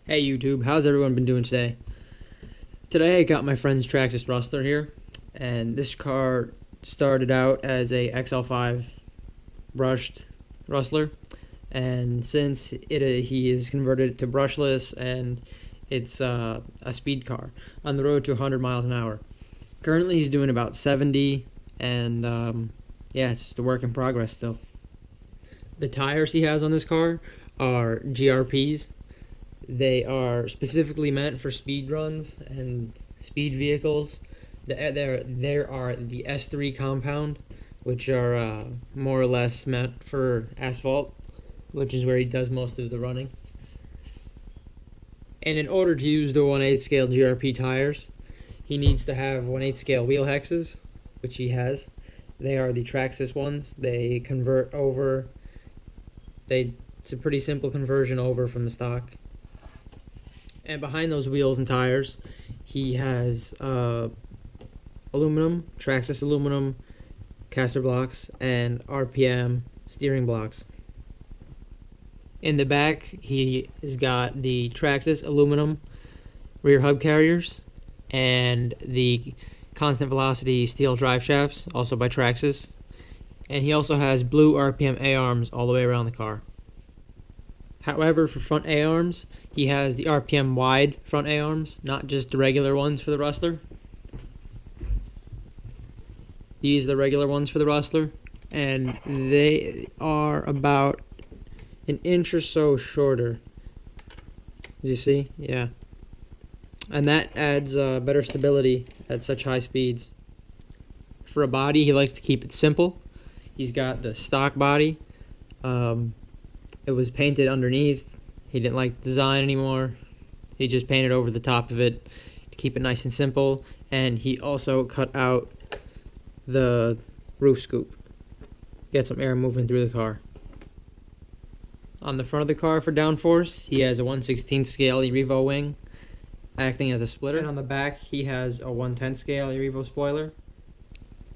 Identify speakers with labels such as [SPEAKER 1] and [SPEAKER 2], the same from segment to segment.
[SPEAKER 1] Hey YouTube, how's everyone been doing today? Today I got my friend's Traxxas Rustler here, and this car started out as a XL5 brushed Rustler, and since he has converted it to brushless, and it's a speed car on the road to 100 miles an hour. Currently he's doing about 70, and yeah, it's just a work in progress still. The tires he has on this car are GRPs. They are specifically meant for speed runs and speed vehicles. There are the S3 compound, which are more or less meant for asphalt, which is where he does most of the running. And in order to use the 1/8 scale GRP tires, he needs to have 1/8 scale wheel hexes, which he has. They are the Traxxas ones. They convert over. It's a pretty simple conversion over from the stock. And behind those wheels and tires, he has aluminum, Traxxas aluminum caster blocks, and RPM steering blocks. In the back, he has got the Traxxas aluminum rear hub carriers and the constant velocity steel drive shafts, also by Traxxas. And he also has blue RPM A-arms all the way around the car. However, for front A-arms, he has the RPM wide front A-arms, not just the regular ones for the Rustler. These are the regular ones for the Rustler, and they are about an inch or so shorter. As you see? Yeah. And that adds better stability at such high speeds. For a body, he likes to keep it simple. He's got the stock body. It was painted underneath. He didn't like the design anymore. He just painted over the top of it to keep it nice and simple. And he also cut out the roof scoop. Get some air moving through the car. On the front of the car for downforce, he has a 1/16 scale Revo wing acting as a splitter. And on the back, he has a 1/10 scale Revo spoiler.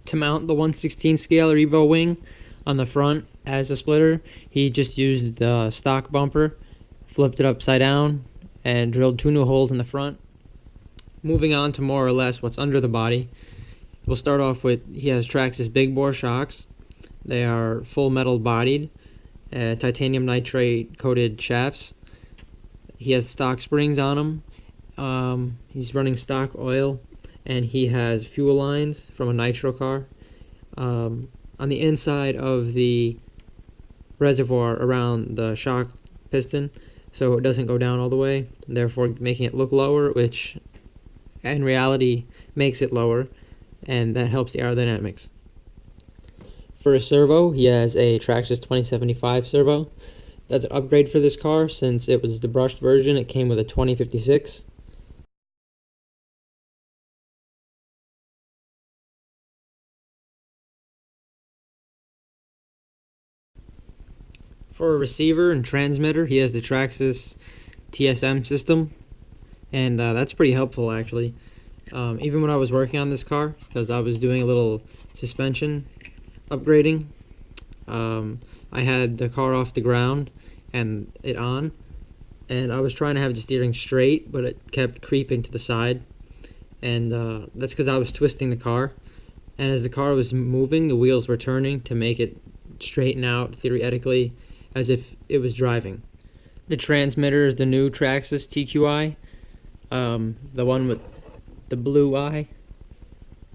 [SPEAKER 1] To mount the 1/16 scale Revo wing on the front as a splitter, he just used the stock bumper, flipped it upside down, and drilled 2 new holes in the front. Moving on to more or less what's under the body, we'll start off with, he has Traxxas big bore shocks. They are full metal bodied, titanium nitrate coated shafts. He has stock springs on them. He's running stock oil, and he has fuel lines from a nitro car. On the inside of the reservoir around the shock piston, so it doesn't go down all the way, therefore making it look lower, which in reality makes it lower, and that helps the aerodynamics. For a servo, he has a Traxxas 2075 servo. That's an upgrade for this car since it was the brushed version. It came with a 2056. For a receiver and transmitter, he has the Traxxas TSM system, and that's pretty helpful actually. Even when I was working on this car, because I was doing a little suspension upgrading, I had the car off the ground and it on, and I was trying to have the steering straight, but it kept creeping to the side, and that's because I was twisting the car, and as the car was moving, the wheels were turning to make it straighten out theoretically as if it was driving. The transmitter is the new Traxxas TQI, the one with the blue eye,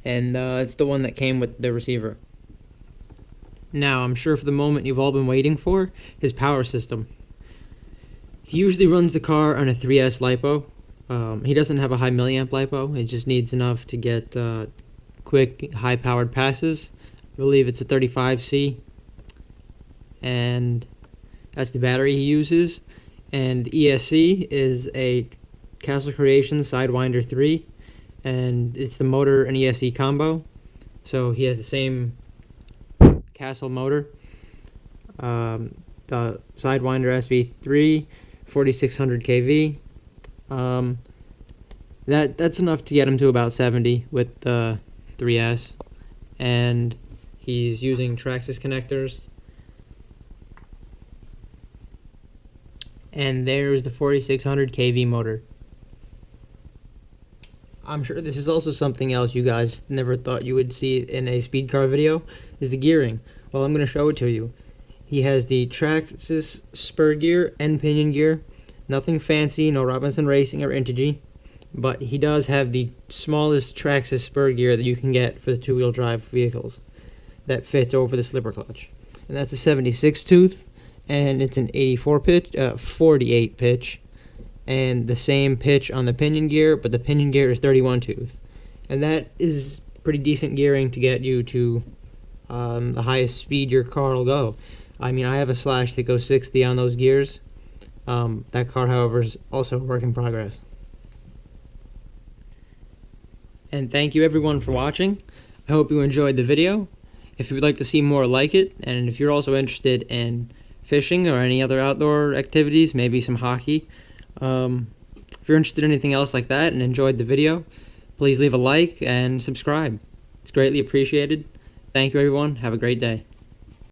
[SPEAKER 1] and it's the one that came with the receiver. Now, I'm sure for the moment you've all been waiting for, his power system. He usually runs the car on a 3S LiPo. He doesn't have a high milliamp LiPo, it just needs enough to get quick, high-powered passes. I believe it's a 35C, and that's the battery he uses. And ESC is a Castle Creations Sidewinder 3, and it's the motor and ESC combo. So he has the same Castle motor, the Sidewinder SV3, 4600 kV. That's enough to get him to about 70 with the 3S, and he's using Traxxas connectors. And there's the 4600 kV motor. I'm sure this is also something else you guys never thought you would see in a speed car video, is the gearing. Well, I'm going to show it to you. He has the Traxxas spur gear and pinion gear. Nothing fancy, no Robinson Racing or Integy, but he does have the smallest Traxxas spur gear that you can get for the two-wheel drive vehicles that fits over the slipper clutch. And that's a 76 tooth, and it's an 48 pitch, and the same pitch on the pinion gear, but the pinion gear is 31 tooth. And that is pretty decent gearing to get you to the highest speed your car will go. I mean, I have a Slash that goes 60 on those gears. That car, however, is also a work in progress. And thank you everyone for watching. I hope you enjoyed the video. If you would like to see more like it, and if you're also interested in fishing or any other outdoor activities, maybe some hockey, if you're interested in anything else like that and enjoyed the video, please leave a like and subscribe. It's greatly appreciated. Thank you everyone. Have a great day.